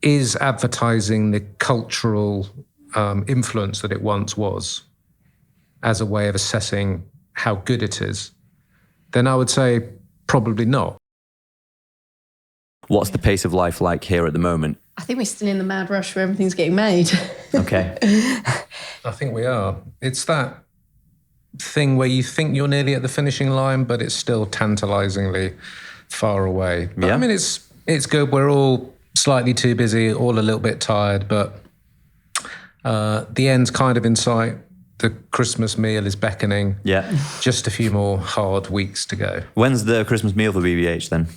is advertising the cultural influence that it once was as a way of assessing how good it is, then I would say probably not. What's the pace of life like here at the moment? I think we're still in the mad rush where everything's getting made. Okay. I think we are. It's that thing where you think you're nearly at the finishing line, but it's still tantalizingly far away. But Yeah. I mean, it's good. We're all slightly too busy, all a little bit tired, but the end's kind of in sight. The Christmas meal is beckoning. Yeah. Just a few more hard weeks to go. When's the Christmas meal for BBH then?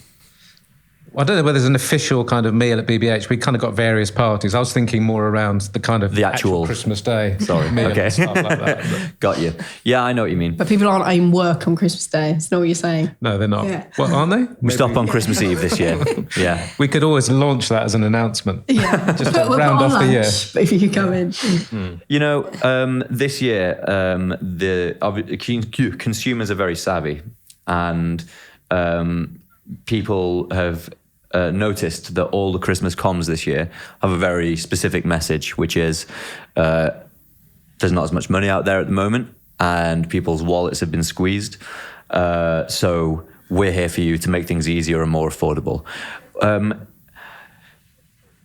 I don't know whether there's an official kind of meal at BBH. We kind of got various parties. I was thinking more around the kind of the actual Christmas Day. Sorry. Meal Okay. and stuff like that. Got you. Yeah, I know what you mean. But people aren't in work on Christmas Day. That's not what you're saying. No, they're not. Yeah. Well, aren't they? We stop on Christmas Eve this year. Yeah. We could always launch that as an announcement. Yeah. Just to round off the year. If you could come in. You know, this year, the consumers are very savvy, and people have noticed that all the Christmas comms this year have a very specific message, which is there's not as much money out there at the moment, and people's wallets have been squeezed. So we're here for you to make things easier and more affordable.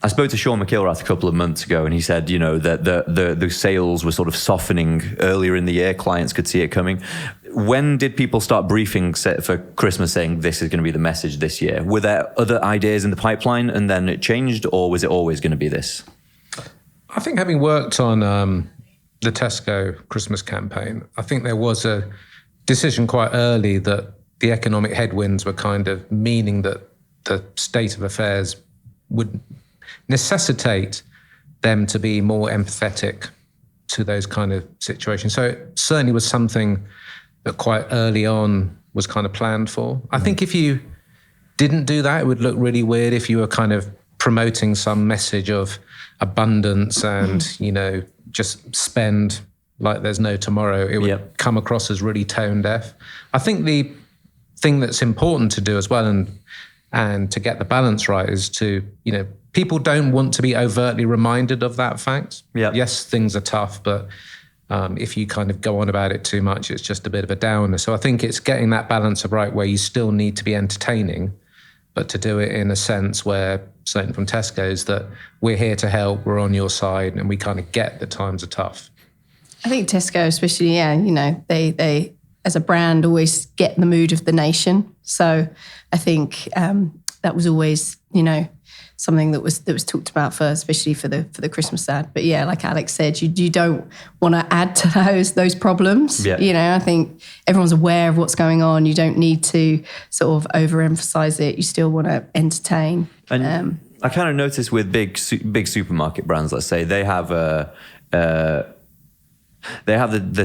I spoke to Sean McIlrath a couple of months ago, and he said, you know, that the sales were sort of softening earlier in the year. Clients could see it coming. When did people start briefing for Christmas saying this is going to be the message this year? Were there other ideas in the pipeline and then it changed, or was it always going to be this? I think having worked on the Tesco Christmas campaign, I think there was a decision quite early that the economic headwinds were kind of meaning that the state of affairs would necessitate them to be more empathetic to those kind of situations. So it certainly was something that quite early on was kind of planned for. I think if you didn't do that, it would look really weird if you were kind of promoting some message of abundance and, you know, just spend like there's no tomorrow. It would come across as really tone deaf. I think the thing that's important to do as well and to get the balance right is to, you know, people don't want to be overtly reminded of that fact. Yeah. Yes, things are tough, but if you kind of go on about it too much, it's just a bit of a downer. So I think it's getting that balance of right where you still need to be entertaining, but to do it in a sense where, certainly from Tesco's, that we're here to help, we're on your side, and we kind of get that times are tough. I think Tesco especially, you know, they as a brand always get the mood of the nation. So I think that was always, you know, something that was talked about especially for the Christmas ad. But yeah, like Alex said, you don't want to add to those problems. Yeah. You know, I think everyone's aware of what's going on. You don't need to sort of overemphasize it. You still want to entertain. And I kind of noticed with big supermarket brands, let's say, they have the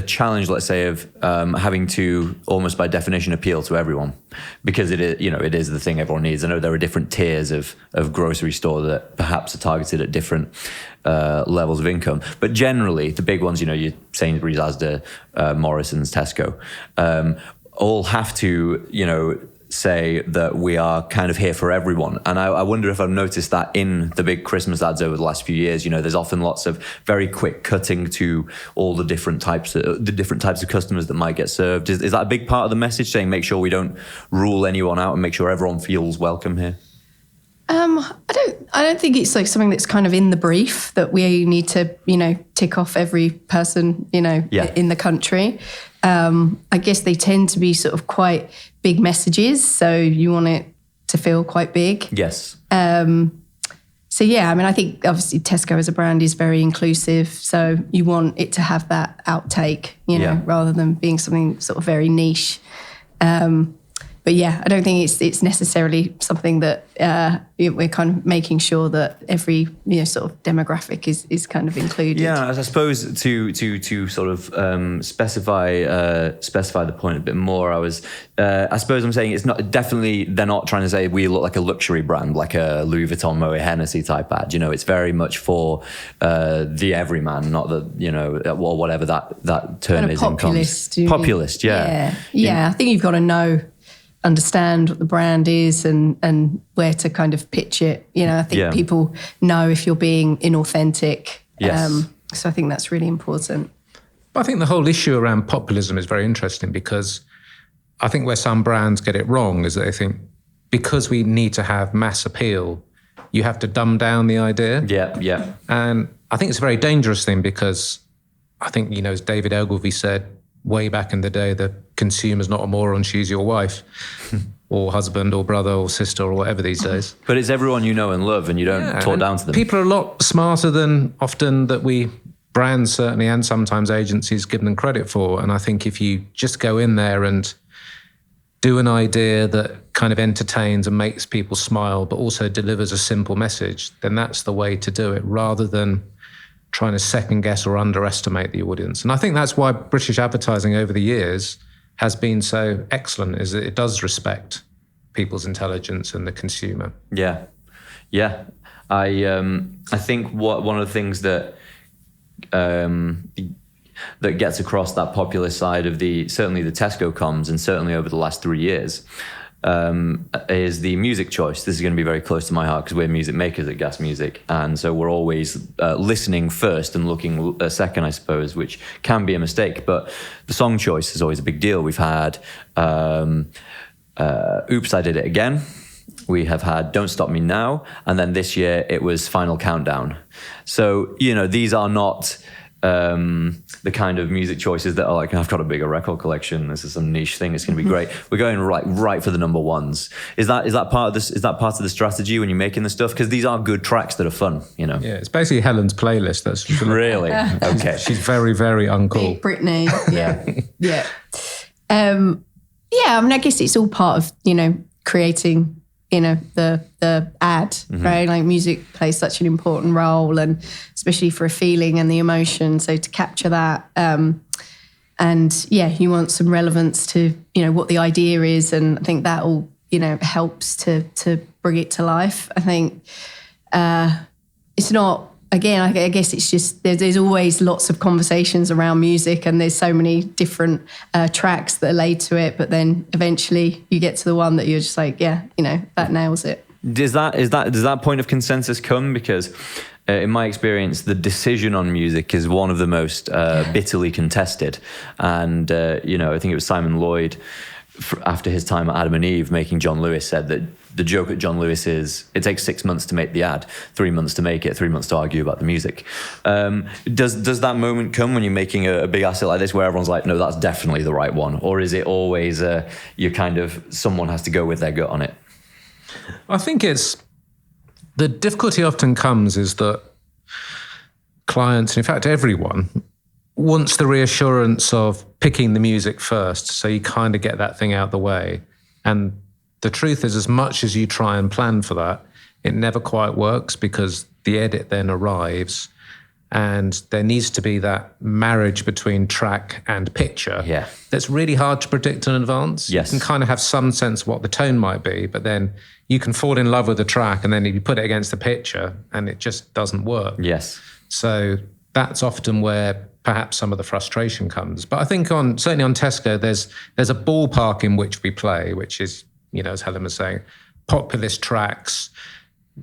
challenge, let's say, of having to almost by definition appeal to everyone, because it is, you know, it is the thing everyone needs. I know there are different tiers of grocery store that perhaps are targeted at different levels of income, but generally the big ones, you know, your Sainsbury's, Asda, Morrison's, Tesco, all have to, you know, say that we are kind of here for everyone. And I wonder if I've noticed that in the big Christmas ads over the last few years. You know, there's often lots of very quick cutting to all the different types of customers that might get served. Is that a big part of the message, saying make sure we don't rule anyone out and make sure everyone feels welcome here? I don't think it's like something that's kind of in the brief that we need to, you know, tick off every person, you know, in the country. I guess they tend to be sort of quite big messages, so you want it to feel quite big. Yes. So yeah, I mean, I think obviously Tesco as a brand is very inclusive, so you want it to have that outtake, you know, rather than being something sort of very niche. But yeah, I don't think it's necessarily something that we're kind of making sure that every, you know, sort of demographic is kind of included. Yeah, I suppose to sort of specify the point a bit more. I suppose I'm saying it's not definitely, they're not trying to say we look like a luxury brand, like a Louis Vuitton, Moet Hennessy type ad. You know, it's very much for the everyman, not the, you know, or whatever that term kind of is. populist. Populist, yeah. Yeah. I think you've got to know. understand what the brand is and where to kind of pitch it. You know, I think people know if you're being inauthentic. Yes. So I think that's really important. I think the whole issue around populism is very interesting, because I think where some brands get it wrong is that they think because we need to have mass appeal, you have to dumb down the idea. Yeah. And I think it's a very dangerous thing, because I think, you know, as David Ogilvy said way back in the day, the consumer's not a moron, she's your wife or husband or brother or sister or whatever these days. But it's everyone you know and love, and you don't talk down to them. People are a lot smarter than often that we brands certainly, and sometimes agencies, give them credit for. And I think if you just go in there and do an idea that kind of entertains and makes people smile, but also delivers a simple message, then that's the way to do it, rather than trying to second guess or underestimate the audience. And I think that's why British advertising over the years has been so excellent, is that it does respect people's intelligence and the consumer. Yeah. I think one of the things that that gets across that populist side of certainly the Tesco comms, and certainly over the last 3 years, is the music choice. This is going to be very close to my heart, because we're music makers at Gas Music, and so we're always listening first and looking a second, I suppose, which can be a mistake. But the song choice is always a big deal. We've had Oops, I Did It Again. We have had Don't Stop Me Now, and then this year it was Final Countdown. So, you know, these are not the kind of music choices that are like, I've got a bigger record collection, this is some niche thing, it's going to be great. We're going right for the number ones. Is that part of this? Is that part of the strategy when you're making the stuff? Because these are good tracks that are fun, you know. Yeah, it's basically Helen's playlist. That's really okay. She's very, very uncool. Big Britney. Yeah. I mean, I guess it's all part of, you know, creating, you know, the ad, right? Like music plays such an important role, and especially for a feeling and the emotion. So to capture that, and you want some relevance to, you know, what the idea is, and I think that all, you know, helps to bring it to life. I think it's not. Again, I guess it's just there's always lots of conversations around music, and there's so many different tracks that are laid to it. But then eventually you get to the one that you're just like, yeah, you know, that nails it. Does that point of consensus come? Because in my experience, the decision on music is one of the most bitterly contested. And you know, I think it was Simon Lloyd, after his time at Adam and Eve making John Lewis, said that the joke at John Lewis is it takes 6 months to make the ad, 3 months to make it, 3 months to argue about the music. Does that moment come when you're making a big asset like this where everyone's like, no, that's definitely the right one? Or is it always you kind of, someone has to go with their gut on it? I think it's, the difficulty often comes is that clients, in fact everyone, wants the reassurance of picking the music first, so you kind of get that thing out the way. And the truth is, as much as you try and plan for that, it never quite works, because the edit then arrives and there needs to be that marriage between track and picture. Yeah. That's really hard to predict in advance. Yes. You can kind of have some sense of what the tone might be, but then you can fall in love with the track, and then you put it against the picture and it just doesn't work. Yes. So that's often where perhaps some of the frustration comes. But I think certainly on Tesco, there's a ballpark in which we play, which is, you know, as Helen was saying, populist tracks.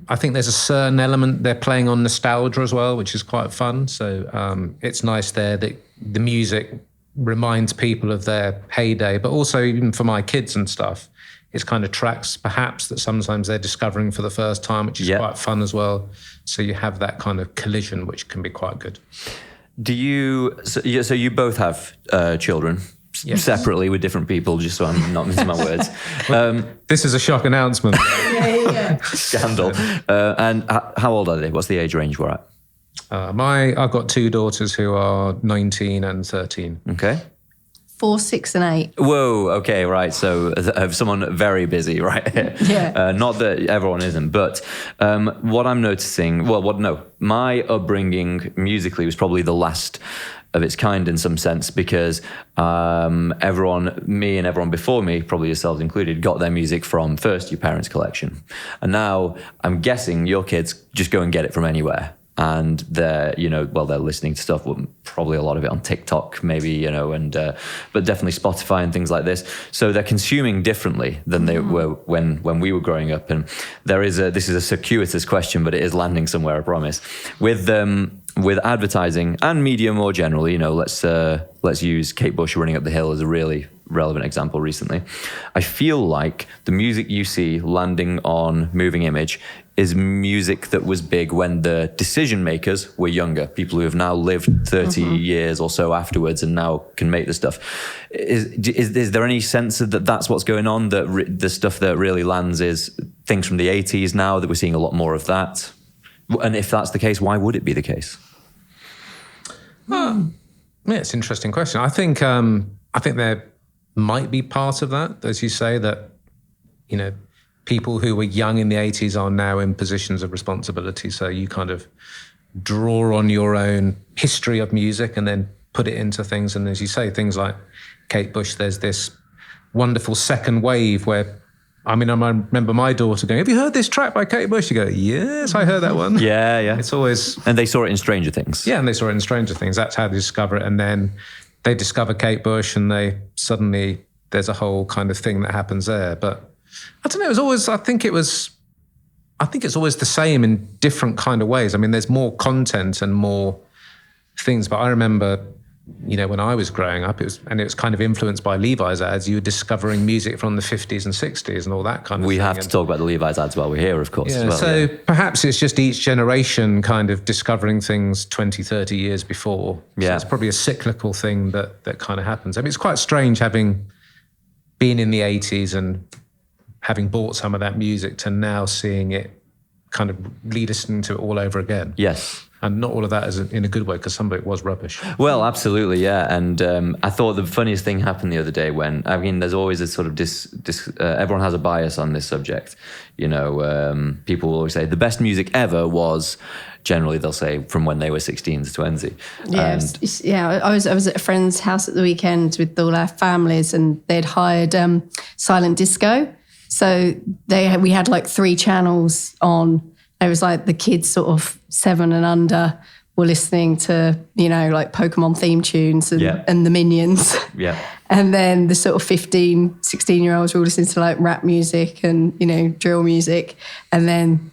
I think there's a certain element they're playing on nostalgia as well, which is quite fun. So it's nice there that the music reminds people of their heyday, but also even for my kids and stuff, it's kind of tracks perhaps that sometimes they're discovering for the first time, which is quite fun as well. So you have that kind of collision, which can be quite good. Do you, so you both have children? Yes. Separately with different people, just so I'm not missing my words. This is a shock announcement. Scandal. And how old are they? What's the age range we're at? I've got 2 daughters who are 19 and 13. Okay. 4, 6, and 8. Whoa, okay, right. So someone very busy, right? Yeah. Not that everyone isn't, but what I'm noticing, my upbringing musically was probably the last of its kind in some sense, because me and everyone before me, probably yourselves included, got their music from first your parents' collection. And now I'm guessing your kids just go and get it from anywhere. and they're listening to stuff, probably a lot of it on TikTok, maybe, and but definitely Spotify and things like this. So they're consuming differently than they were when we were growing up. And this is a circuitous question, but it is landing somewhere, I promise. With advertising and media more generally, let's use Kate Bush running up the hill as a really relevant example recently. I feel like the music you see landing on Moving Image is music that was big when the decision makers were younger, people who have now lived 30 years or so afterwards and now can make the stuff. Is there any sense that that's what's going on, that the stuff that really lands is things from the 80s now, that we're seeing a lot more of that? And if that's the case, why would it be the case? Yeah, it's an interesting question. I think there might be part of that, as you say, that, people who were young in the 80s are now in positions of responsibility. So you kind of draw on your own history of music and then put it into things. And as you say, things like Kate Bush, there's this wonderful second wave where, I remember my daughter going, "Have you heard this track by Kate Bush?" You go, "Yes, I heard that one." Yeah. It's always... And they saw it in Stranger Things. Yeah, and they saw it in Stranger Things. That's how they discover it. And then they discover Kate Bush and there's a whole kind of thing that happens there. But I don't know, I think it's always the same in different kind of ways. There's more content and more things. But I remember, when I was growing up, it was kind of influenced by Levi's ads. You were discovering music from the 50s and 60s and all that kind of thing. We have to talk about the Levi's ads while we're here, of course. Yeah, perhaps it's just each generation kind of discovering things 20, 30 years before. So it's probably a cyclical thing that kind of happens. It's quite strange having been in the 80s and having bought some of that music to now seeing it kind of re-listening to it all over again. Yes. And not all of that is in a good way, because some of it was rubbish. Well, absolutely, yeah. And I thought the funniest thing happened the other day when, there's always a sort of everyone has a bias on this subject. People will always say the best music ever was, generally they'll say, from when they were 16 to 20. Yeah, I was at a friend's house at the weekend with all our families, and they'd hired silent disco. So we had like 3 channels on. It was like the kids sort of 7 and under were listening to, like Pokemon theme tunes and the Minions. Yeah. And then the sort of 15, 16-year-olds were all listening to like rap music and, drill music. And then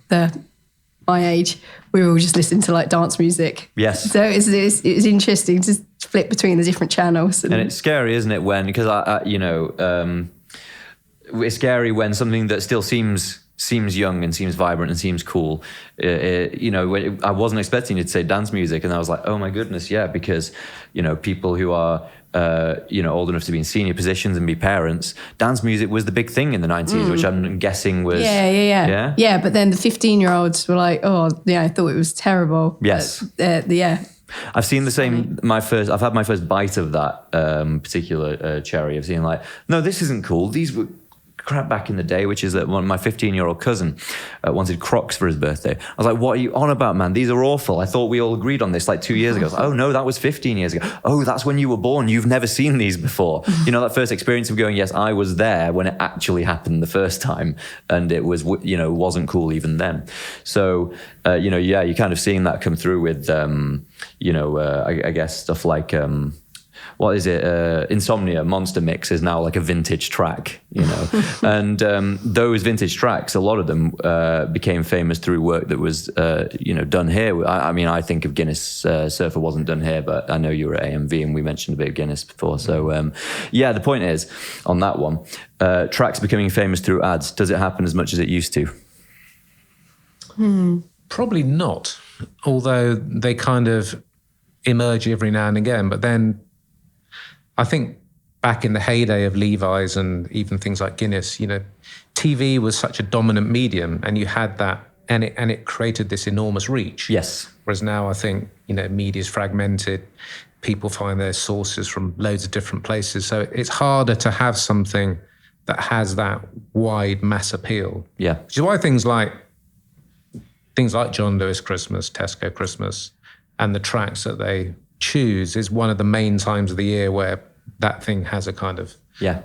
my age, we were all just listening to like dance music. Yes. So it was interesting to flip between the different channels. And it's scary, isn't it, because it's scary when something that still seems young and seems vibrant and seems cool. I wasn't expecting you to say dance music, and I was like, oh my goodness, yeah, because people who are old enough to be in senior positions and be parents, dance music was the big thing in the 90s, which I'm guessing was yeah. But then the 15-year-olds were like, oh yeah, I thought it was terrible. Yes. I've seen the same. I've had my first bite of that particular cherry. I've seen like, no, this isn't cool. These were crap back in the day, which is that my 15-year-old cousin wanted Crocs for his birthday. I was like, what are you on about, man? These are awful. I thought we all agreed on this like 2 years ago. I was like, oh no, that was 15 years ago. Oh, that's when you were born. You've never seen these before. That first experience of going, yes, I was there when it actually happened the first time, and it was, wasn't cool even then. So, you're kind of seeing that come through with, I guess stuff like, what is it? Insomnia Monster Mix is now like a vintage track, and those vintage tracks, a lot of them became famous through work that was, done here. I think of Guinness Surfer wasn't done here, but I know you were at AMV and we mentioned a bit of Guinness before. So, the point is on that one, tracks becoming famous through ads. Does it happen as much as it used to? Probably not, although they kind of emerge every now and again. But then I think back in the heyday of Levi's and even things like Guinness, TV was such a dominant medium, and you had that, and it created this enormous reach. Yes. Whereas now I think, media's fragmented. People find their sources from loads of different places. So it's harder to have something that has that wide mass appeal. Yeah. Which is why things like John Lewis Christmas, Tesco Christmas, and the tracks that they choose is one of the main times of the year where that thing has a kind of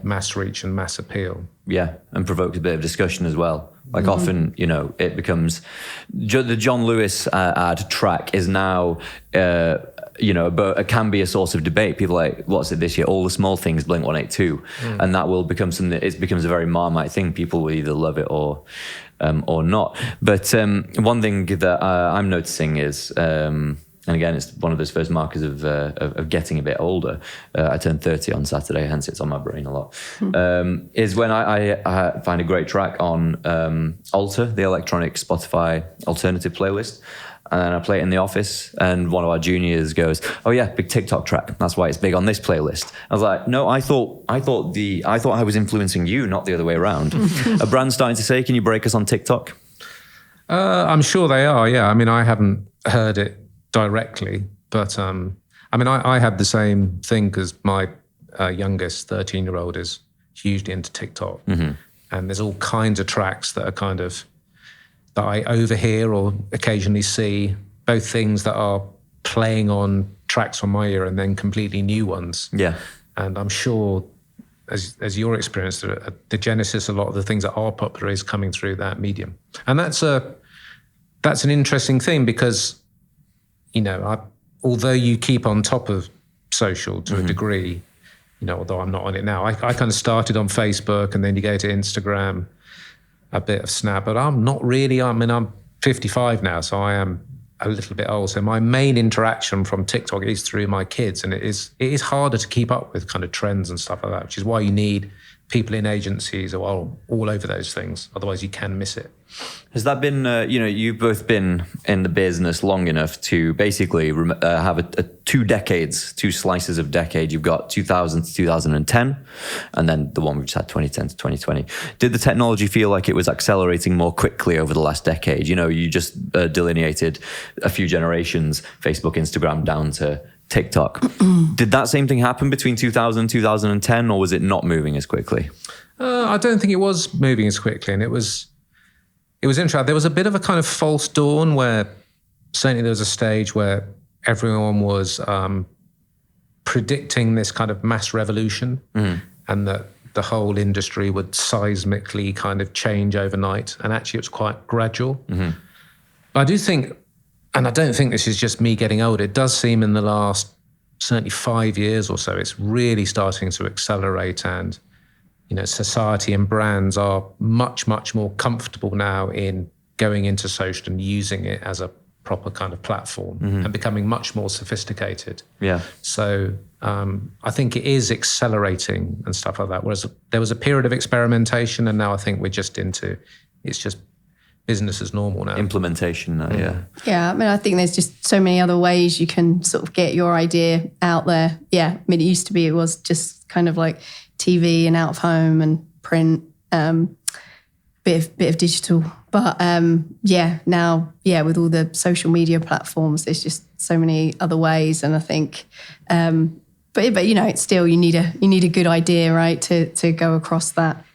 mass reach and mass appeal. Yeah, and provoked a bit of discussion as well. Like often, it becomes the John Lewis ad track is now, but it can be a source of debate. People are like, what's it this year? All the Small Things, Blink 182, and that will become something. It becomes a very Marmite thing. People will either love it or not. But one thing that I'm noticing is. And again, it's one of those first markers of getting a bit older. I turned 30 on Saturday, hence it's on my brain a lot. Is when I find a great track on Alter, the electronic Spotify alternative playlist. And then I play it in the office, and one of our juniors goes, "Oh yeah, big TikTok track. That's why it's big on this playlist." I was like, "No, I thought I was influencing you, not the other way around." A brand starting to say, "Can you break us on TikTok?" I'm sure they are. Yeah, I mean, I haven't heard it directly, but I had the same thing because my youngest 13-year-old is hugely into TikTok, and there's all kinds of tracks that are kind of that I overhear or occasionally see, both things that are playing on tracks from my ear and then completely new ones. Yeah, and I'm sure, as your experience, the genesis, a lot of the things that are popular is coming through that medium, and that's an interesting thing because. Although you keep on top of social to a degree, although I'm not on it now, I kind of started on Facebook and then you go to Instagram, a bit of Snap, but I'm not really, I'm 55 now, so I am a little bit old. So my main interaction from TikTok is through my kids, and it is harder to keep up with kind of trends and stuff like that, which is why you need people in agencies or all over those things. Otherwise you can miss it. Has that been, you've both been in the business long enough to basically have a 2 decades, 2 slices of decade. You've got 2000 to 2010, and then the one we've just had 2010 to 2020. Did the technology feel like it was accelerating more quickly over the last decade? You just delineated a few generations, Facebook, Instagram, down to TikTok. Did that same thing happen between 2000 and 2010, or was it not moving as quickly? I don't think it was moving as quickly, and it was interesting. There was a bit of a kind of false dawn where certainly there was a stage where everyone was predicting this kind of mass revolution and that the whole industry would seismically kind of change overnight. And actually it was quite gradual. I do think, and I don't think this is just me getting older, it does seem in the last certainly 5 years or so, it's really starting to accelerate, and society and brands are much, much more comfortable now in going into social and using it as a proper kind of platform and becoming much more sophisticated. Yeah. So I think it is accelerating and stuff like that. Whereas there was a period of experimentation, and now I think it's just business as normal now. Implementation now, Yeah, I think there's just so many other ways you can sort of get your idea out there. Yeah, it used to be, it was just kind of like TV and out of home and print, bit of digital. But now with all the social media platforms, there's just so many other ways. And I think, but it's still, you need a good idea, right, to go across that.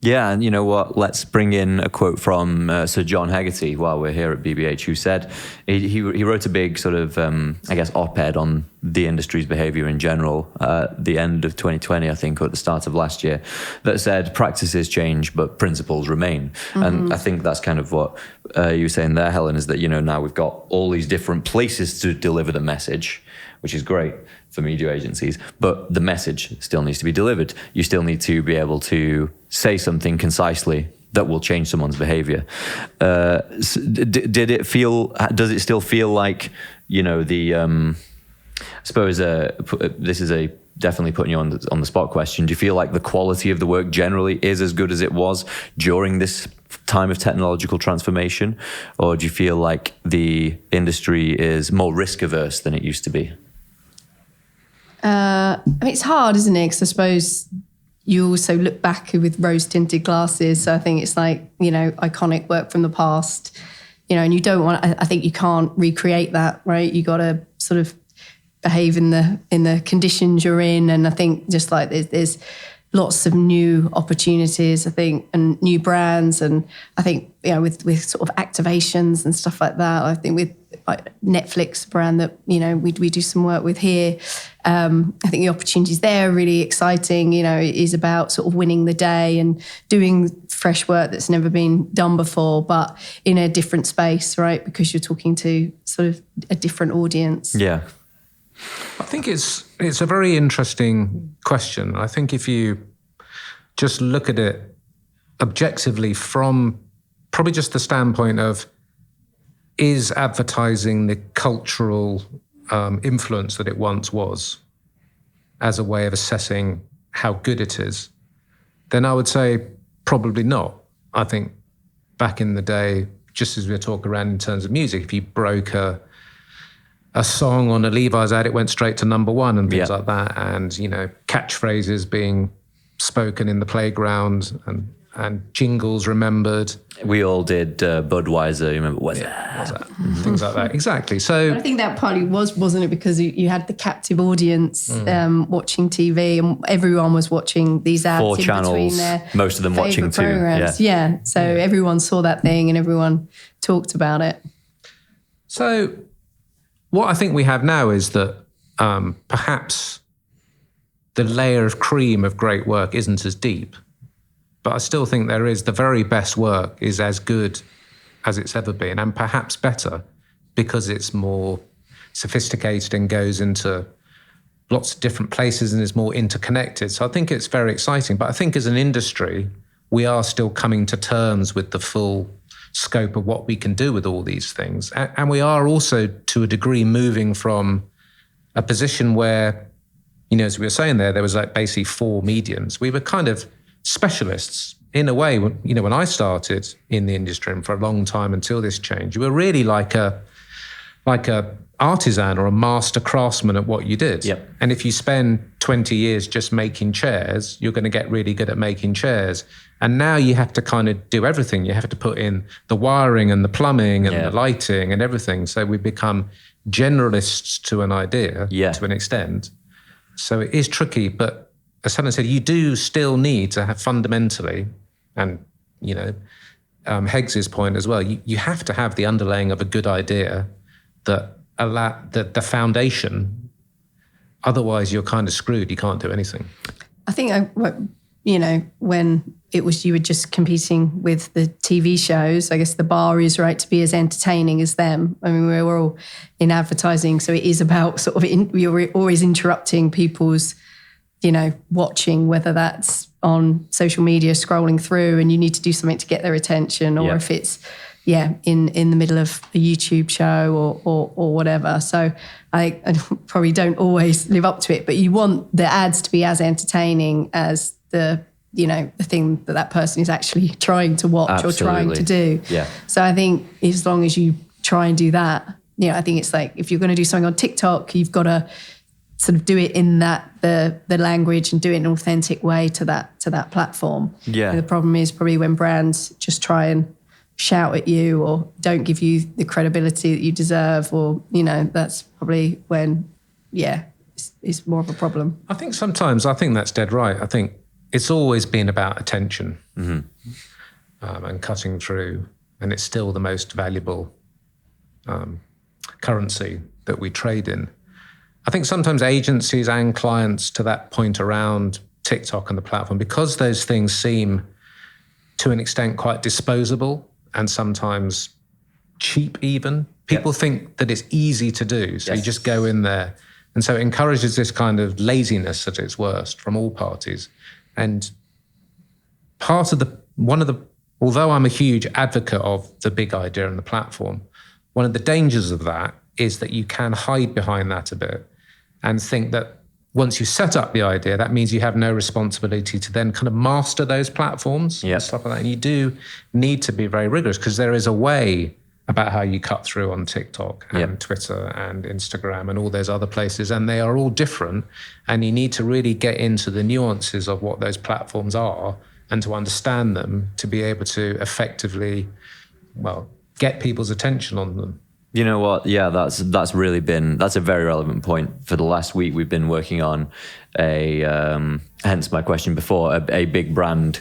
Yeah, and you know what? Let's bring in a quote from Sir John Hegarty while we're here at BBH, who said he wrote a big sort of op-ed on the industry's behaviour in general at the end of 2020, I think, or at the start of last year, that said practices change but principles remain. And I think that's kind of what you were saying there, Helen, is that now we've got all these different places to deliver the message, which is great for media agencies, but the message still needs to be delivered. You still need to be able to say something concisely that will change someone's behavior. Does it still feel like, I suppose this is definitely putting you on the spot question. Do you feel like the quality of the work generally is as good as it was during this time of technological transformation? Or do you feel like the industry is more risk averse than it used to be? It's hard, isn't it? Because I suppose you also look back with rose-tinted glasses. So I think it's like, iconic work from the past, and you don't want, I think you can't recreate that, right? You got to sort of behave in the conditions you're in. And I think just like there's lots of new opportunities, I think, and new brands. And I think, with sort of activations and stuff like that, I think with like Netflix brand that, we do some work with here, I think the opportunities there are really exciting. It is about sort of winning the day and doing fresh work that's never been done before, but in a different space, right? Because you're talking to sort of a different audience. Yeah. I think it's a very interesting question. I think if you just look at it objectively from probably just the standpoint of, is advertising the cultural influence that it once was as a way of assessing how good it is, then I would say probably not. I think back in the day, just as we were talking around in terms of music, if you broke a song on a Levi's ad, it went straight to number one and things like that. And, catchphrases being spoken in the playground and jingles remembered. We all did Budweiser, you remember, what's that? Things like that. Exactly. So I think that partly wasn't it, because you had the captive audience watching TV, and everyone was watching these ads 4 in channels, between their most of them watching too. programs. Yeah. So everyone saw that thing and everyone talked about it. So what I think we have now is that perhaps the layer of cream of great work isn't as deep, but I still think the very best work is as good as it's ever been, and perhaps better, because it's more sophisticated and goes into lots of different places and is more interconnected. So I think it's very exciting. But I think as an industry, we are still coming to terms with the full scope of what we can do with all these things. And we are also, to a degree, moving from a position where, as we were saying there was like basically 4 mediums. We were kind of specialists in a way. When I started in the industry, and for a long time until this change, you were really like a artisan or a master craftsman at what you did. Yep. And if you spend 20 years just making chairs, you're going to get really good at making chairs. And now you have to kind of do everything. You have to put in the wiring and the plumbing and the lighting and everything. So we become generalists to an idea, to an extent. So it is tricky, but as Helen said, you do still need to have fundamentally, and Heggs's point as well, you have to have the underlaying of a good idea that the foundation. Otherwise, you're kind of screwed. You can't do anything. I think when it was you were just competing with the TV shows, I guess the bar is right to be as entertaining as them. I mean, we're all in advertising, so it is about sort of you're always interrupting people's, watching, whether that's on social media, scrolling through, and you need to do something to get their attention, or if it's in the middle of a YouTube show or whatever. So I probably don't always live up to it, but you want the ads to be as entertaining as the thing that person is actually trying to watch or trying to do. Yeah. So I think as long as you try and do that, I think it's like if you're going to do something on TikTok, you've got to sort of do it in the language and do it in an authentic way to that platform. Yeah. And the problem is probably when brands just try and shout at you or don't give you the credibility that you deserve, or that's probably when it's more of a problem. I think that's dead right. I think it's always been about attention and cutting through, and it's still the most valuable currency that we trade in. I think sometimes agencies and clients, to that point around TikTok and the platform, because those things seem to an extent quite disposable and sometimes cheap even, people think that it's easy to do. So you just go in there. And so it encourages this kind of laziness at its worst from all parties. And although I'm a huge advocate of the big idea and the platform, one of the dangers of that is that you can hide behind that a bit and think that once you set up the idea, that means you have no responsibility to then kind of master those platforms and stuff like that. And you do need to be very rigorous, because there is a way about how you cut through on TikTok and Twitter and Instagram and all those other places, and they are all different. And you need to really get into the nuances of what those platforms are and to understand them to be able to effectively, get people's attention on them. You know what? Yeah, that's a very relevant point. For the last week, we've been working on hence my question before, a big brand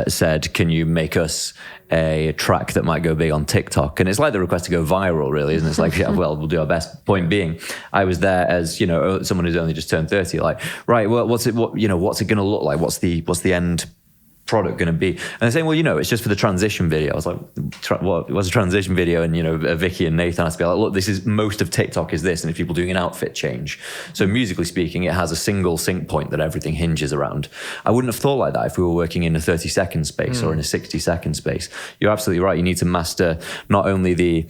said, can you make us a track that might go big on TikTok? And it's like the request to go viral, really, isn't it? It's like, yeah, well, we'll do our best. Point being, I was there as, someone who's only just turned 30, like, right, well, what's it going to look like? What's the end product going to be? And they're saying, well, it's just for the transition video. I was like, what's a transition video? And Vicky and Nathan has to be like, look, most of TikTok is this, and if people doing an outfit change. So musically speaking, it has a single sync point that everything hinges around. I wouldn't have thought like that if we were working in a 30-second space or in a 60-second space. You're absolutely right. You need to master not only the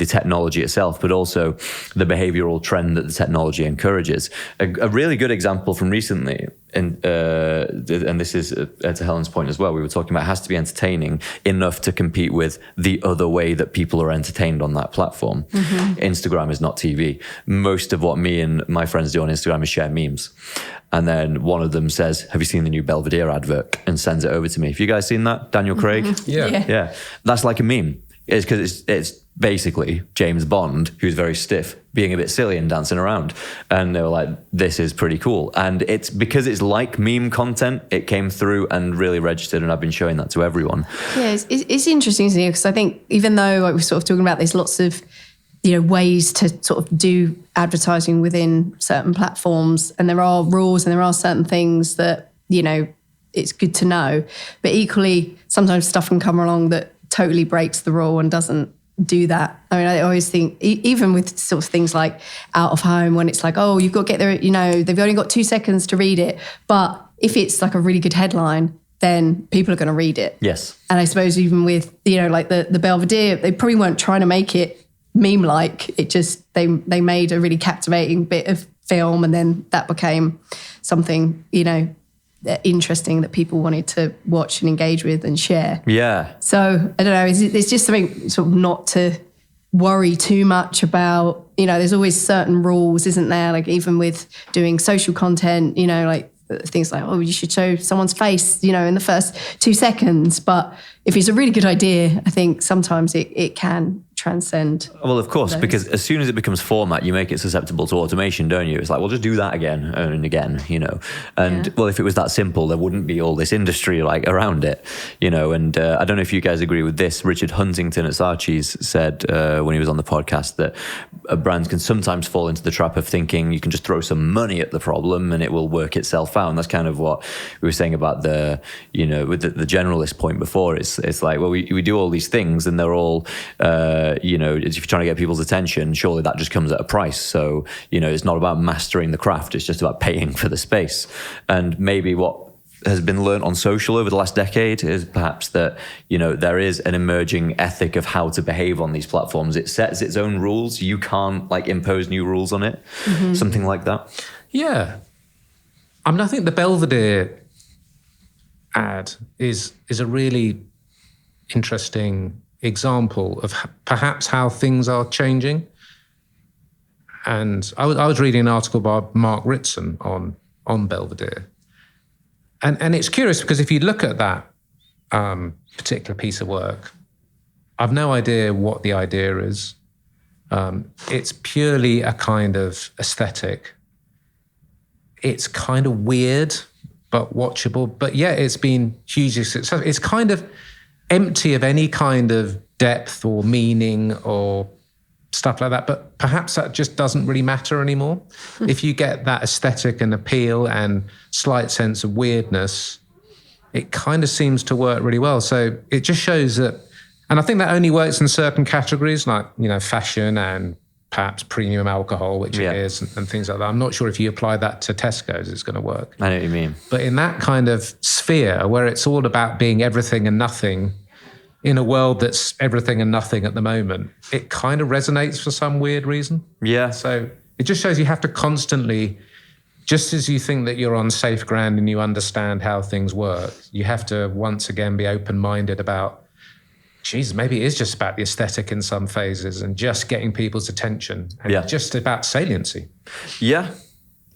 technology itself, but also the behavioral trend that the technology encourages. A really good example from recently, and this is to Helen's point as well, we were talking about it has to be entertaining enough to compete with the other way that people are entertained on that platform. Mm-hmm. Instagram is not TV. Most of what me and my friends do on Instagram is share memes. And then one of them says, have you seen the new Belvedere advert? And sends it over to me. Have you guys seen that? Daniel Craig? Mm-hmm. Yeah. That's like a meme. It's because it's basically James Bond, who's very stiff, being a bit silly and dancing around. And they were like, this is pretty cool. And it's because it's like meme content, it came through and really registered, and I've been showing that to everyone. Yeah, it's interesting to see, because I think even though, like we're sort of talking about, there's lots of ways to sort of do advertising within certain platforms, and there are rules and there are certain things that, it's good to know. But equally, sometimes stuff can come along that totally breaks the rule and doesn't do that. I mean, I always think, even with sort of things like out of home, when it's like, oh, you've got to get there, they've only got 2 seconds to read it. But if it's like a really good headline, then people are going to read it. Yes. And I suppose even with, like the Belvedere, they probably weren't trying to make it meme-like. It just, they made a really captivating bit of film, and then that became something, interesting that people wanted to watch and engage with and share. Yeah. So I don't know, it's just something sort of not to worry too much about. There's always certain rules, isn't there? Like even with doing social content, like things like, oh, you should show someone's face, in the first 2 seconds. But if it's a really good idea, I think sometimes it can transcend. Well, of course, those. Because as soon as it becomes format, you make it susceptible to automation, don't you? It's like, well, just do that again and again, And well, if it was that simple, there wouldn't be all this industry like around it, And I don't know if you guys agree with this. Richard Huntington at Saatchi's said when he was on the podcast that brands can sometimes fall into the trap of thinking you can just throw some money at the problem and it will work itself out. And that's kind of what we were saying about the the generalist point before. It's like, well, we do all these things and they're all if you're trying to get people's attention, surely that just comes at a price. So, it's not about mastering the craft, it's just about paying for the space. And maybe what has been learned on social over the last decade is perhaps that, there is an emerging ethic of how to behave on these platforms. It sets its own rules. You can't impose new rules on it, something like that. Yeah. I mean, I think the Belvedere ad is a really interesting example of perhaps how things are changing. And I was reading an article by Mark Ritson on Belvedere. And it's curious because if you look at that particular piece of work, I've no idea what the idea is. It's purely a kind of aesthetic. It's kind of weird, but watchable. But yeah, it's been hugely successful. It's kind of empty of any kind of depth or meaning or stuff like that. But perhaps that just doesn't really matter anymore. If you get that aesthetic and appeal and slight sense of weirdness, it kind of seems to work really well. So it just shows that, and I think that only works in certain categories like, fashion and perhaps premium alcohol, which it is, and things like that. I'm not sure if you apply that to Tesco's, it's going to work. I know what you mean. But in that kind of sphere where it's all about being everything and nothing, in a world that's everything and nothing at the moment, it kind of resonates for some weird reason. Yeah. So it just shows you have to constantly, just as you think that you're on safe ground and you understand how things work, you have to once again be open-minded about, geez, maybe it is just about the aesthetic in some phases and just getting people's attention and just about saliency. Yeah.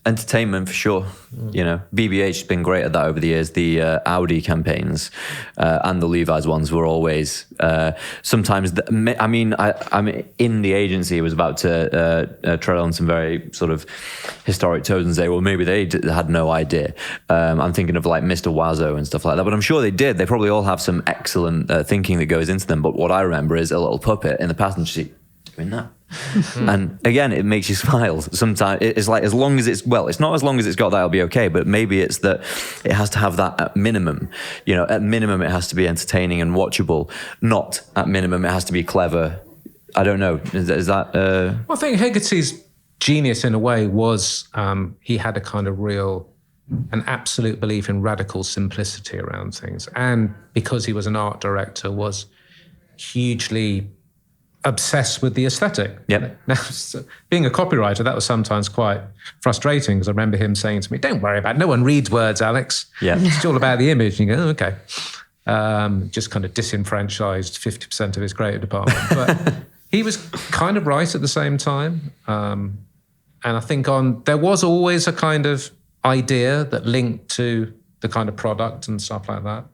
Entertainment for sure. You know, BBH has been great at that over the years. The Audi campaigns and the Levi's ones were always sometimes. I'm in the agency. Was about to tread on some very sort of historic toes and say, well, maybe they had no idea. I'm thinking of like Mr. Wazzo and stuff like that, but I'm sure they did. They probably all have some excellent thinking that goes into them. But what I remember is a little puppet in the passenger seat doing that. And again, it makes you smile. Sometimes it's like, as long as it's not as long as it's got that, it'll be okay. But maybe it's that it has to have that at minimum. You know, at minimum, it has to be entertaining and watchable. Not at minimum, it has to be clever. I don't know. Is that? Well, I think Hegarty's genius in a way was he had a kind of an absolute belief in radical simplicity around things, and because he was an art director, was hugely obsessed with the aesthetic. Yep. Now, being a copywriter, that was sometimes quite frustrating, because I remember him saying to me, "Don't worry about it. No one reads words, Alex. Yeah. It's all about the image." And you go, "Oh, okay." Just kind of disenfranchised 50% of his creative department. But he was kind of right at the same time. And I think there was always a kind of idea that linked to the kind of product and stuff like that.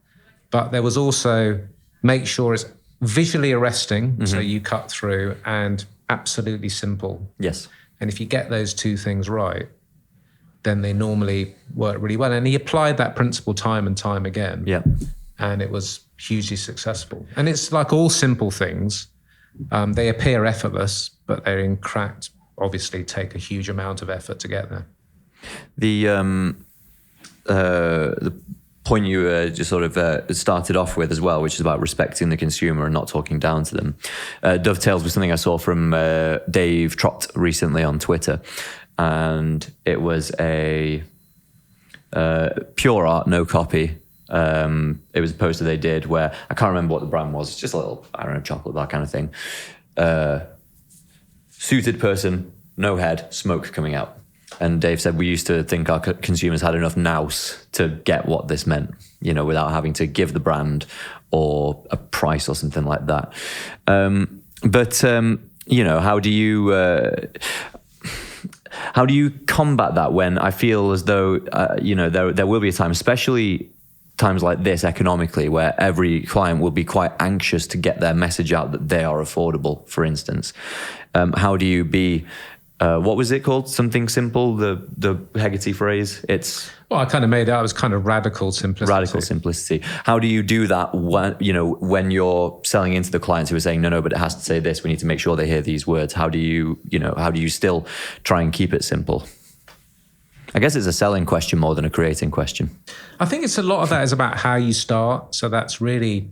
But there was also make sure it's visually arresting, so you cut through, and absolutely simple. Yes. And if you get those two things right, then they normally work really well. And he applied that principle time and time again. Yeah. And it was hugely successful. And it's like all simple things. They appear effortless, but they're in cracked, obviously take a huge amount of effort to get there. The point you just sort of started off with as well, which is about respecting the consumer and not talking down to them, dovetails with something I saw from Dave Trott recently on Twitter. And it was a pure art, no copy. It was a poster they did where, I can't remember what the brand was, just a little, I don't know, chocolate bar kind of thing. Suited person, no head, smoke coming out. And Dave said, we used to think our consumers had enough nous to get what this meant, you know, without having to give the brand or a price or something like that. But you know, how do you combat that when I feel as though, you know, there will be a time, especially times like this economically, where every client will be quite anxious to get their message out that they are affordable, for instance. How do you be... what was it called? Something simple, the Hegarty phrase? Well, I kind of made it. I was kind of radical simplicity. Radical simplicity. How do you do that when you're selling into the clients who are saying, no, but it has to say this, we need to make sure they hear these words. How do you still try and keep it simple? I guess it's a selling question more than a creating question. I think it's a lot of that is about how you start. So that's really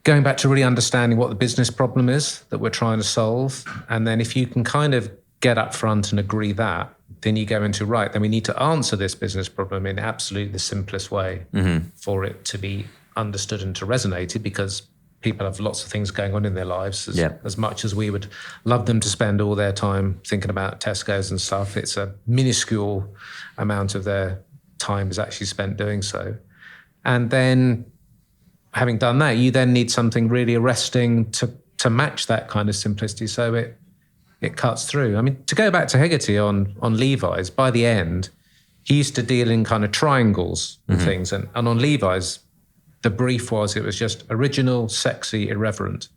going back to really understanding what the business problem is that we're trying to solve. And then if you can kind of get up front and agree that, then you go into, right, then we need to answer this business problem in absolutely the simplest way for it to be understood and to resonate, because people have lots of things going on in their lives. As much as we would love them to spend all their time thinking about Tesco's and stuff, it's a minuscule amount of their time is actually spent doing so. And then having done that, you then need something really arresting to match that kind of simplicity, so it cuts through. I mean, to go back to Hegarty on Levi's, by the end, he used to deal in kind of triangles and things. And on Levi's, the brief was, it was just original, sexy, irreverent.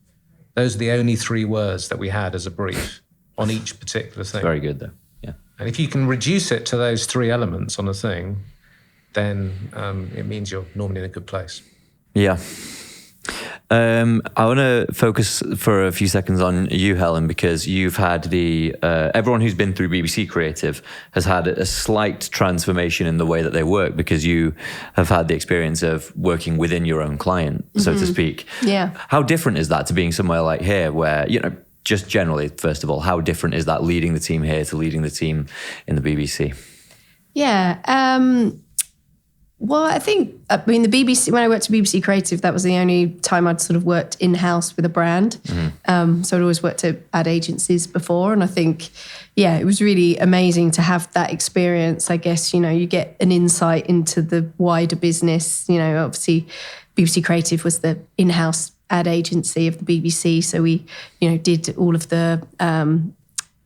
Those are the only three words that we had as a brief on each particular thing. Very good, though. Yeah. And if you can reduce it to those three elements on a thing, then it means you're normally in a good place. Yeah. I want to focus for a few seconds on you, Helen, because you've had everyone who's been through BBC Creative has had a slight transformation in the way that they work, because you have had the experience of working within your own client, so to speak. Yeah. How different is that to being somewhere like here where, you know, just generally, first of all, how different is that leading the team here to leading the team in the BBC? Yeah. Well, I mean, the BBC, when I worked at BBC Creative, that was the only time I'd sort of worked in-house with a brand. So I'd always worked at ad agencies before. And I think, yeah, it was really amazing to have that experience. I guess, you know, you get an insight into the wider business. You know, obviously BBC Creative was the in-house ad agency of the BBC. So we, you know, did all of the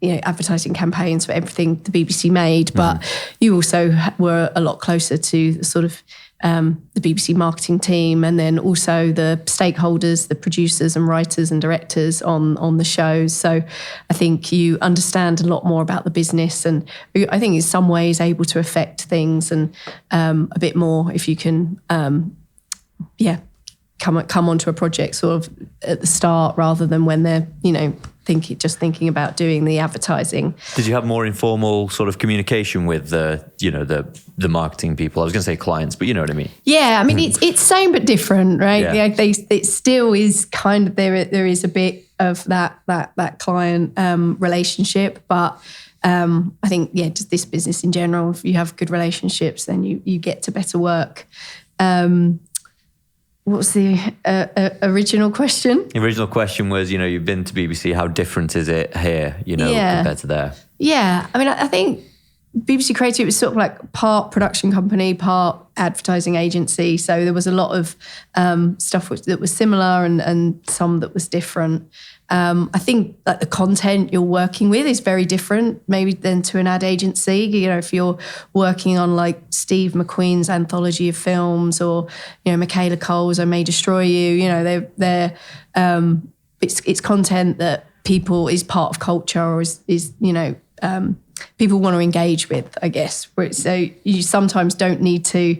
advertising campaigns for everything the BBC made, but you also were a lot closer to the sort of the BBC marketing team, and then also the stakeholders, the producers and writers and directors on the shows. So I think you understand a lot more about the business, and I think in some ways able to affect things and a bit more if you can, come onto a project sort of at the start rather than when they're, thinking about doing the advertising. Did you have more informal sort of communication with the marketing people? I was going to say clients, but you know what I mean. Yeah, I mean it's same but different, right? Yeah. It still is kind of there is a bit of that client relationship, but I think just this business in general, if you have good relationships, then you get to better work. What was the original question? The original question was, you've been to BBC. How different is it here, compared to there? Yeah, I mean, I think BBC Creative was sort of like part production company, part advertising agency. So there was a lot of stuff that was similar and some that was different. I think like the content you're working with is very different maybe than to an ad agency. If you're working on like Steve McQueen's anthology of films or, Michaela Cole's I May Destroy You, they're it's content that people is part of culture or is people want to engage with, I guess. So you sometimes don't need to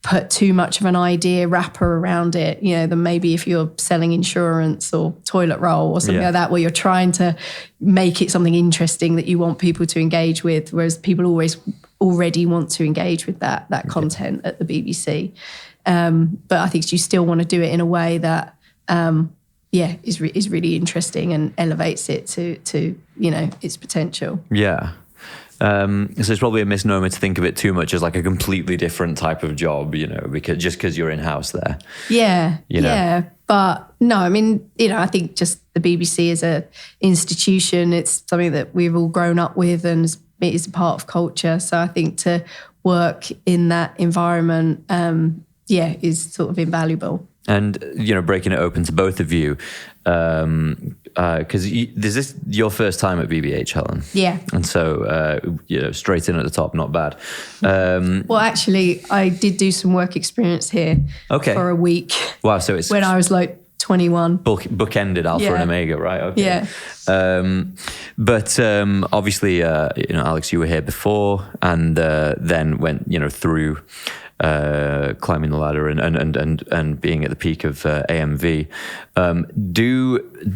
put too much of an idea wrapper around it, than maybe if you're selling insurance or toilet roll or something like that, where you're trying to make it something interesting that you want people to engage with, whereas people already want to engage with that content at the BBC. But I think you still want to do it in a way that is really interesting and elevates it to its potential. Yeah. So it's probably a misnomer to think of it too much as like a completely different type of job, because you're in-house there. Yeah, yeah. But no, I mean, I think just the BBC as a institution, it's something that we've all grown up with and it is a part of culture. So I think to work in that environment, is sort of invaluable. And, breaking it open to both of you, because is this your first time at BBH, Helen? Yeah. And so, straight in at the top, not bad. Well, actually, I did do some work experience here for a week. Wow, so it's... when I was like 21. Bookended Alpha and Omega, right? Okay. Yeah. But obviously, Alex, you were here before and then went, through... climbing the ladder and being at the peak of AMV.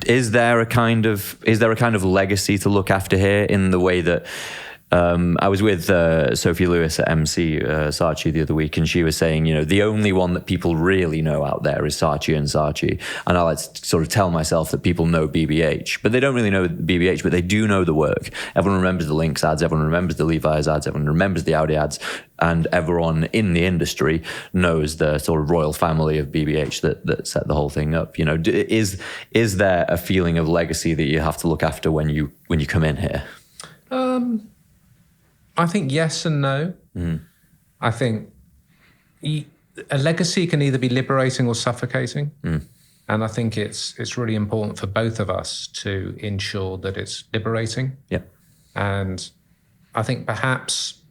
Is there a kind of legacy to look after here in the way that I was with Sophie Lewis at MC Saatchi the other week, and she was saying, the only one that people really know out there is Saatchi and Saatchi. And I like to sort of tell myself that people know BBH, but they don't really know BBH, but they do know the work. Everyone remembers the Lynx ads, everyone remembers the Levi's ads, everyone remembers the Audi ads, and everyone in the industry knows the sort of royal family of BBH that set the whole thing up. Is there a feeling of legacy that you have to look after when you come in here? I think yes and no. I think a legacy can either be liberating or suffocating. And I think it's really important for both of us to ensure that it's liberating. Yeah. And I think perhaps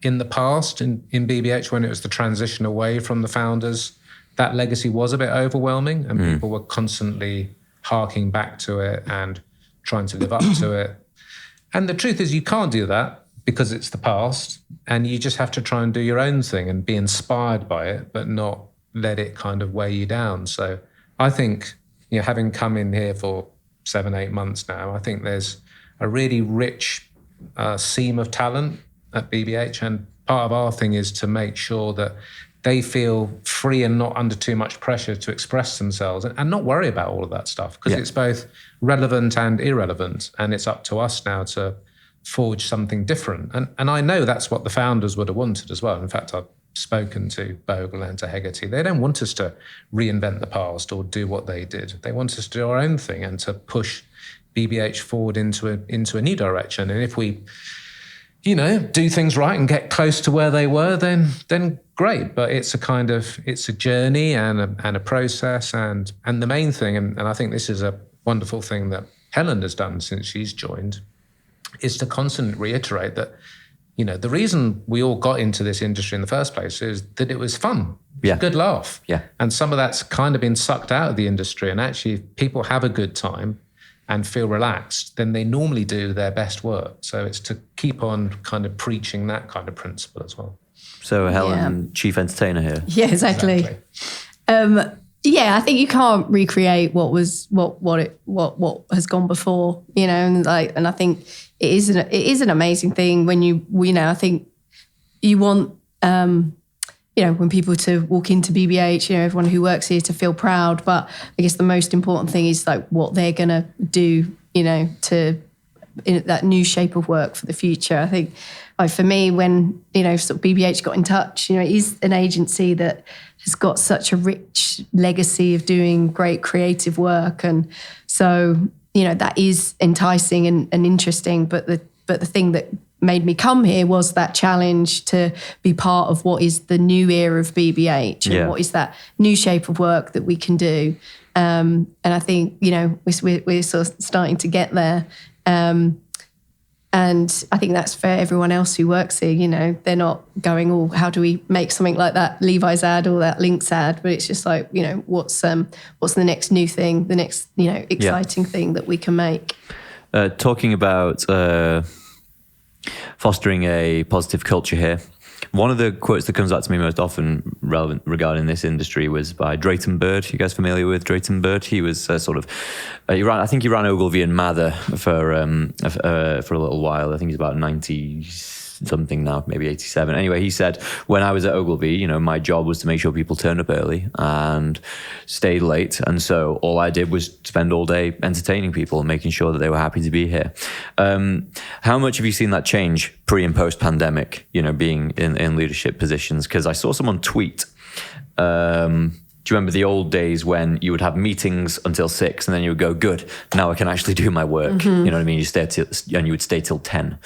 in the past, in BBH, when it was the transition away from the founders, that legacy was a bit overwhelming and people were constantly harking back to it and trying to live up to it. And the truth is you can't do that, because it's the past, and you just have to try and do your own thing and be inspired by it, but not let it kind of weigh you down. So I think, having come in here for 7-8 months now, I think there's a really rich seam of talent at BBH, and part of our thing is to make sure that they feel free and not under too much pressure to express themselves and not worry about all of that stuff, because it's both relevant and irrelevant, and it's up to us now to forge something different. And I know that's what the founders would have wanted as well. In fact, I've spoken to Bogle and to Hegarty. They don't want us to reinvent the past or do what they did. They want us to do our own thing and to push BBH forward into a new direction. And if we, do things right and get close to where they were, then great. But it's a journey and a process. And the main thing, and I think this is a wonderful thing that Helen has done since she's joined is to constantly reiterate that, you know, the reason we all got into this industry in the first place is that it was fun. Yeah. A good laugh. Yeah. And some of that's kind of been sucked out of the industry. And actually, if people have a good time and feel relaxed, then they normally do their best work. So it's to keep on kind of preaching that kind of principle as well. So Helen, chief entertainer here. Yeah, exactly. Yeah, I think you can't recreate what has gone before, you know, and I think it is an amazing thing when you know, I think you want, you know, when people to walk into BBH, you know, everyone who works here to feel proud. But I guess the most important thing is like what they're going to do, you know, in that new shape of work for the future. I think for me, when, you know, sort of BBH got in touch, you know, it is an agency that has got such a rich legacy of doing great creative work. And so, you know, that is enticing and interesting. But the thing that made me come here was that challenge to be part of what is the new era of BBH and what is that new shape of work that we can do. And I think, you know, we're sort of starting to get there. And I think that's for everyone else who works here. You know, they're not going, oh, how do we make something like that Levi's ad or that Lynx ad? But it's just like, you know, what's the next new thing, the next, you know, exciting thing that we can make. Talking about fostering a positive culture here. One of the quotes that comes out to me most often relevant regarding this industry was by Drayton Bird. You guys familiar with Drayton Bird? He was I think he ran Ogilvy and Mather for a little while. I think he's about 90 something now, maybe 87. Anyway, he said, when I was at Ogilvy, you know, my job was to make sure people turned up early and stayed late. And so all I did was spend all day entertaining people and making sure that they were happy to be here. How much have you seen that change pre and post pandemic, you know, being in leadership positions? Because I saw someone tweet, do you remember the old days when you would have meetings until 6 and then you would go, good, now I can actually do my work. Mm-hmm. You know what I mean? You would stay till 10.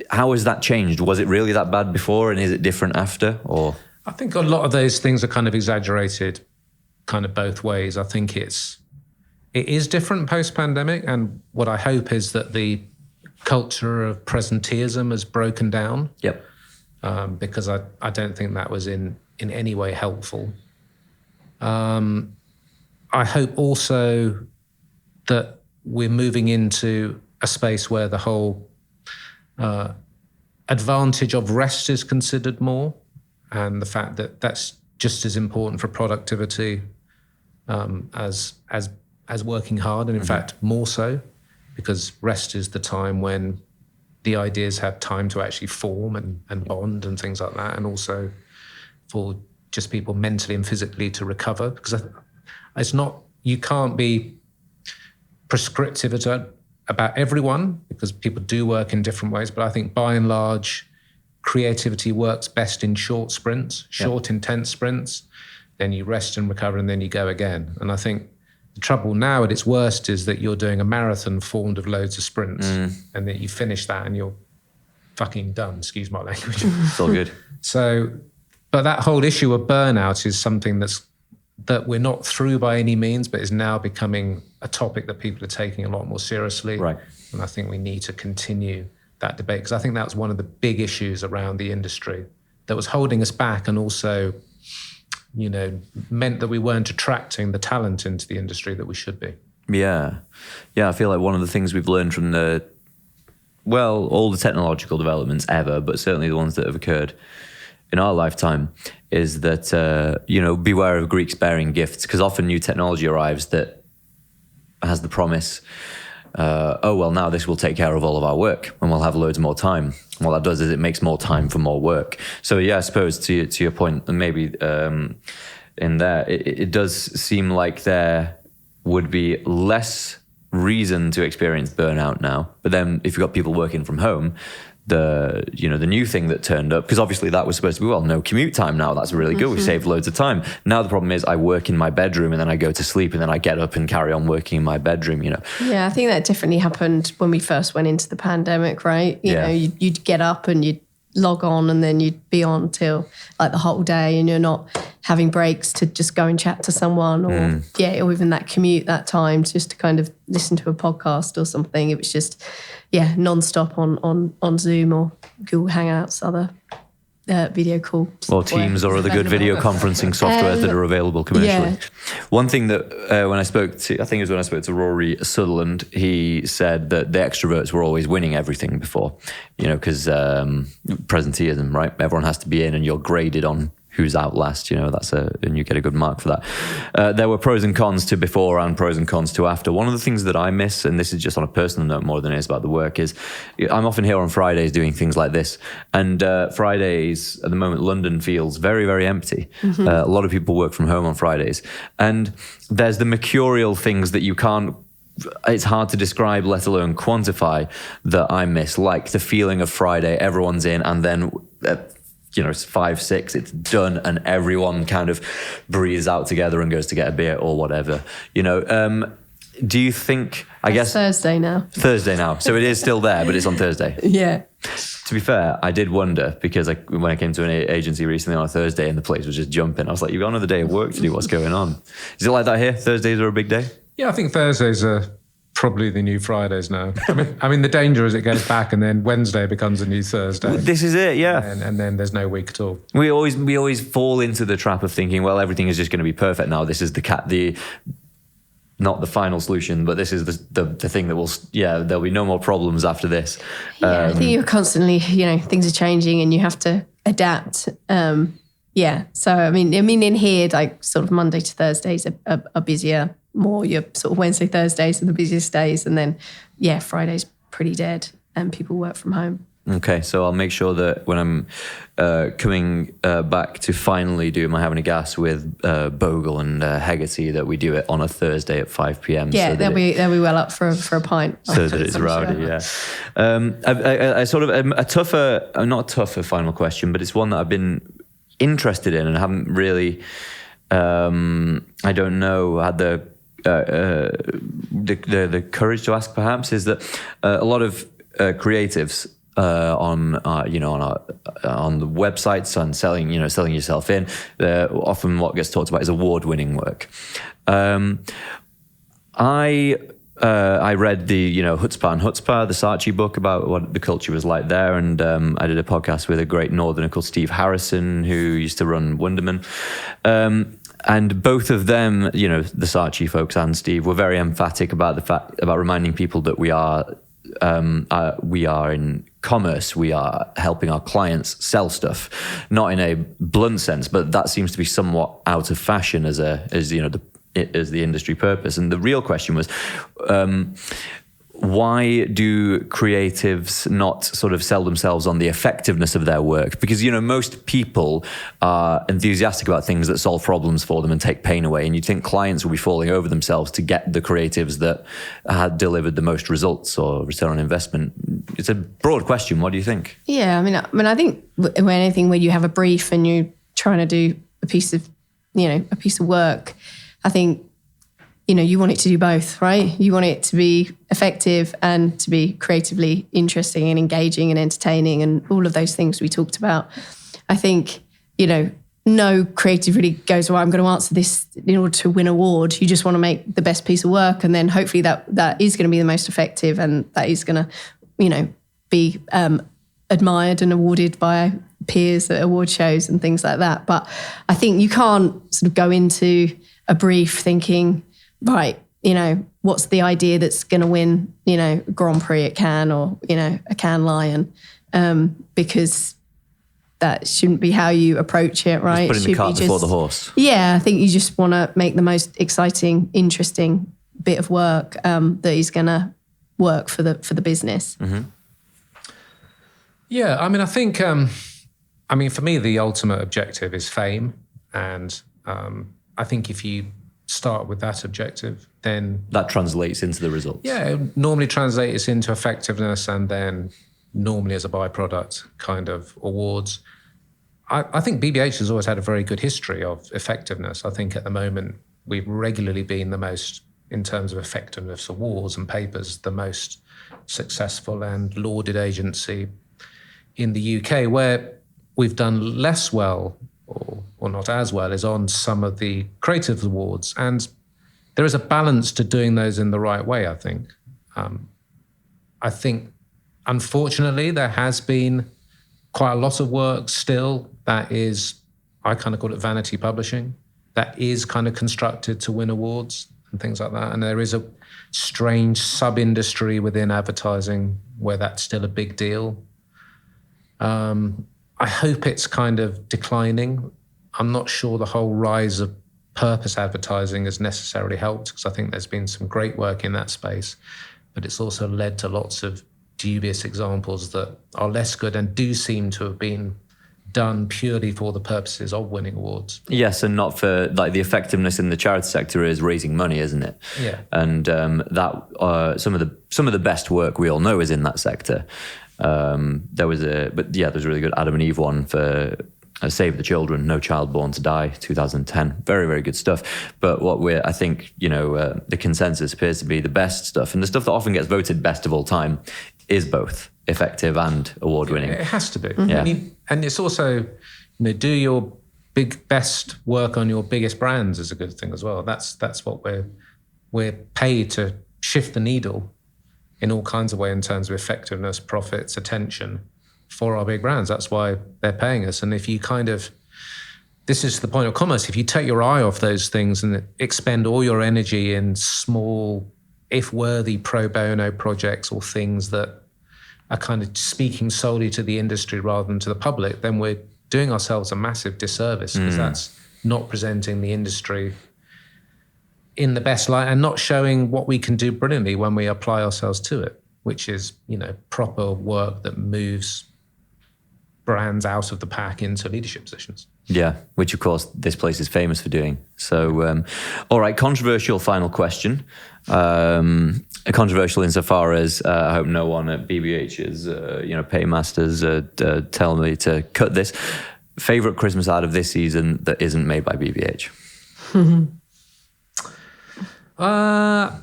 How has that changed? Was it really that bad before and is it different after? Or I think a lot of those things are kind of exaggerated kind of both ways. I think it is different post-pandemic, and what I hope is that the culture of presenteeism has broken down. Yep. Because I don't think that was in any way helpful. I hope also that we're moving into a space where the whole advantage of rest is considered more, and the fact that that's just as important for productivity as working hard, and in fact more so, because rest is the time when the ideas have time to actually form and bond and things like that, and also for just people mentally and physically to recover, because it's not, you can't be prescriptive about everyone, because people do work in different ways. But I think by and large, creativity works best in short sprints, intense sprints. Then you rest and recover, and then you go again. And I think the trouble now at its worst is that you're doing a marathon formed of loads of sprints, and then you finish that and you're fucking done, excuse my language. It's all good. So, but that whole issue of burnout is something that we're not through by any means, but is now becoming a topic that people are taking a lot more seriously. Right. And I think we need to continue that debate, because I think that was one of the big issues around the industry that was holding us back, and also, you know, meant that we weren't attracting the talent into the industry that we should be. Yeah. Yeah, I feel like one of the things we've learned from all the technological developments ever, but certainly the ones that have occurred in our lifetime, is that, beware of Greeks bearing gifts, because often new technology arrives that has the promise, now this will take care of all of our work and we'll have loads more time. And what that does is it makes more time for more work. So yeah, I suppose to your point, and maybe in there, it does seem like there would be less reason to experience burnout now. But then if you've got people working from home, the new thing that turned up, because obviously that was supposed to be, no commute time now, that's really good, we saved loads of time. Now the problem is I work in my bedroom and then I go to sleep and then I get up and carry on working in my bedroom, Yeah, I think that definitely happened when we first went into the pandemic, right? You know, you'd get up and you'd log on and then you'd be on till like the whole day, and you're not having breaks to just go and chat to someone, or or even that commute, that time just to kind of listen to a podcast or something. It was just non-stop on Zoom or Google Hangouts, other video call. Or Teams or other good video conferencing software that are available commercially. One thing that when I spoke to Rory Sutherland, he said that the extroverts were always winning everything before, because presenteeism, right? Everyone has to be in and you're graded on who's out last, and you get a good mark for that. There were pros and cons to before and pros and cons to after. One of the things that I miss, and this is just on a personal note more than it is about the work, is I'm often here on Fridays doing things like this. And Fridays, at the moment, London feels very, very empty. A lot of people work from home on Fridays. And there's the mercurial things that it's hard to describe, let alone quantify, that I miss, like the feeling of Friday, everyone's in, and then it's 5, 6, it's done, and everyone kind of breathes out together and goes to get a beer or whatever. Do you think, I guess... Thursday now. So it is still there, but it's on Thursday. Yeah. To be fair, I did wonder, because when I came to an agency recently on a Thursday and the place was just jumping, I was like, you've got another day of work to do, what's going on? Is it like that here? Thursdays are a big day? Yeah, I think Thursdays are probably the new Fridays now. I mean, the danger is it goes back and then Wednesday becomes a new Thursday. This is it, yeah. And then there's no week at all. We always fall into the trap of thinking, well, everything is just going to be perfect now. This is not the final solution, but this is the thing that will, there'll be no more problems after this. Yeah, I think you're constantly, things are changing and you have to adapt. So, I mean, in here, like sort of Monday to Thursdays are busier. More your sort of Wednesday, Thursdays are the busiest days. And then, Friday's pretty dead and people work from home. Okay, so I'll make sure that when I'm coming back to finally do my Having a Gas with Bogle and Hegarty, that we do it on a Thursday at 5 p.m. Yeah, so they'll be well up for a pint. So that it's rowdy, yeah. I sort of not a tougher final question, but it's one that I've been interested in and haven't really, I don't know, had the courage to ask. Perhaps is that a lot of creatives on the websites and selling yourself in. Often what gets talked about is award-winning work. I read the Chutzpah and Chutzpah, the Saatchi book, about what the culture was like there, and I did a podcast with a great Northerner called Steve Harrison, who used to run Wunderman. And both of them, the Saatchi folks and Steve, were very emphatic about reminding people that we are in commerce. We are helping our clients sell stuff, not in a blunt sense, but that seems to be somewhat out of fashion as the industry purpose. And the real question was, why do creatives not sort of sell themselves on the effectiveness of their work? Because, most people are enthusiastic about things that solve problems for them and take pain away. And you'd think clients will be falling over themselves to get the creatives that had delivered the most results or return on investment. It's a broad question. What do you think? Yeah, I think where you have a brief and you're trying to do a piece of work, I think, you want it to do both, right? You want it to be effective and to be creatively interesting and engaging and entertaining and all of those things we talked about. I think, no creative really goes, well, I'm going to answer this in order to win an award. You just want to make the best piece of work, and then hopefully that is going to be the most effective, and that is going to, be admired and awarded by peers at award shows and things like that. But I think you can't sort of go into a brief thinking, right, what's the idea that's going to win, Grand Prix at Cannes or, a Cannes Lion, because that shouldn't be how you approach it, right? Just putting the cart before the horse. Yeah, I think you just want to make the most exciting, interesting bit of work that is going to work for the business. Mm-hmm. Yeah, I think, for me, the ultimate objective is fame. And I think if you start with that objective, then that translates into the results. Yeah, it normally translates into effectiveness, and then normally as a byproduct kind of awards. I think BBH has always had a very good history of effectiveness. I think at the moment we've regularly been the most, in terms of effectiveness awards and papers, the most successful and lauded agency in the UK. Where we've done less well, or not as well, is on some of the creative awards. And there is a balance to doing those in the right way, I think. I think, unfortunately, there has been quite a lot of work still that is, I kind of call it vanity publishing, that is kind of constructed to win awards and things like that. And there is a strange sub-industry within advertising where that's still a big deal. I hope it's kind of declining. I'm not sure the whole rise of purpose advertising has necessarily helped, because I think there's been some great work in that space, but it's also led to lots of dubious examples that are less good and do seem to have been done purely for the purposes of winning awards. Yes, and not for, like, the effectiveness in the charity sector is raising money, isn't it? Yeah. And that some of the best work we all know is in that sector. There was a really good Adam and Eve one for Save the Children, No Child Born to Die, 2010. Very, very good stuff. But I think, the consensus appears to be the best stuff, and the stuff that often gets voted best of all time is both effective and award-winning. It has to be. Yeah. And it's also, do your best work on your biggest brands is a good thing as well. That's what we're paid to shift the needle in all kinds of ways in terms of effectiveness, profits, attention for our big brands. That's why they're paying us. And if you this is the point of commerce, if you take your eye off those things and expend all your energy in small, if worthy, pro bono projects or things that are kind of speaking solely to the industry rather than to the public, then we're doing ourselves a massive disservice, because that's not presenting the industry in the best light and not showing what we can do brilliantly when we apply ourselves to it, which is, proper work that moves brands out of the pack into leadership positions. Yeah, which of course this place is famous for doing. So, all right, controversial final question. Controversial insofar as I hope no one at BBH's, paymasters tell me to cut this. Favorite Christmas ad of this season that isn't made by BBH? I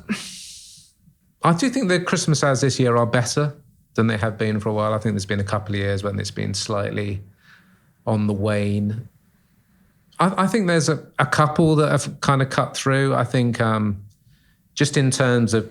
do think the Christmas ads this year are better than they have been for a while. I think there's been a couple of years when it's been slightly on the wane. I think there's a couple that have kind of cut through. I think just in terms of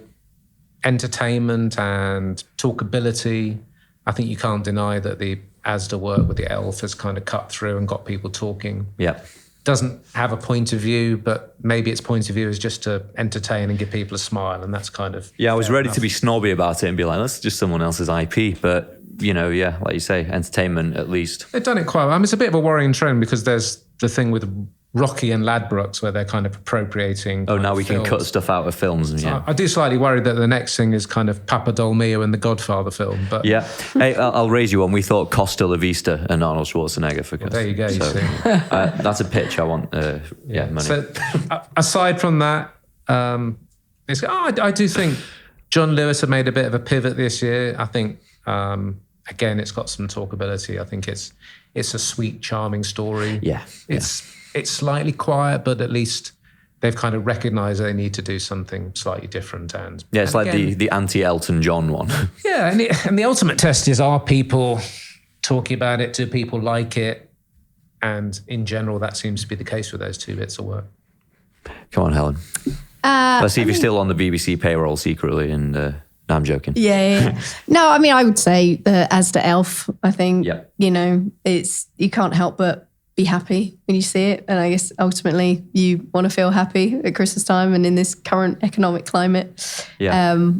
entertainment and talkability, I think you can't deny that the Asda work with the elf has kind of cut through and got people talking. Yeah. Doesn't have a point of view, but maybe its point of view is just to entertain and give people a smile, and that's kind of... Yeah, I was ready to be snobby about it and be like, that's just someone else's IP, but, like you say, entertainment at least. They've done it quite well. I mean, it's a bit of a worrying trend, because there's the thing with Rocky and Ladbrokes where they're kind of appropriating... Oh, now we films. can cut stuff out of films. And, I do slightly worry that the next thing is kind of Papadolmio and the Godfather film, but... Yeah. Hey, I'll raise you one. We thought Costa La Vista and Arnold Schwarzenegger for Well, there you go. So, you see. that's a pitch. I want money. So, aside from that, I do think John Lewis have made a bit of a pivot this year. I think, again, it's got some talkability. I think it's a sweet, charming story. Yeah. It's slightly quiet, but at least they've kind of recognised they need to do something slightly different. And it's like again, the anti-Elton John one. Yeah, and the ultimate test is, are people talking about it? Do people like it? And in general, that seems to be the case with those two bits of work. Come on, Helen. Let's see if you're still on the BBC payroll secretly. And no, I'm joking. Yeah. No, I mean, I would say the Asda Elf. I think, you can't help but be happy when you see it. And I guess ultimately you want to feel happy at Christmas time and in this current economic climate. Yeah.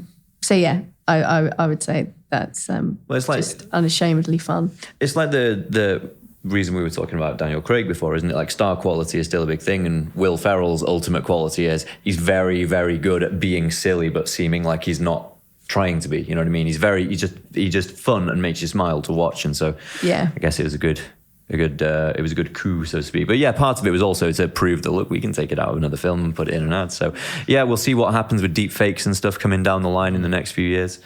I would say that's it's like just unashamedly fun. It's like the reason we were talking about Daniel Craig before, isn't it? Like, star quality is still a big thing, and Will Ferrell's ultimate quality is he's very, very good at being silly but seeming like he's not trying to be. You know what I mean? He's just fun and makes you smile to watch. And so I guess it was a good coup, so to speak. But yeah, part of it was also to prove that, look, we can take it out of another film and put it in an ad. So yeah, we'll see what happens with deep fakes and stuff coming down the line in the next few years.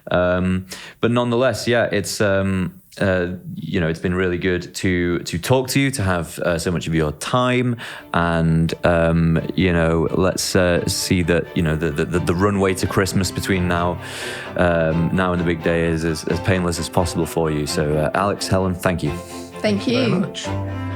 But nonetheless, yeah, it's it's been really good to talk to you, to have so much of your time, and let's see that the runway to Christmas between now and the big day is as painless as possible for you. So Alex, Helen, thank you. Thank you Very much.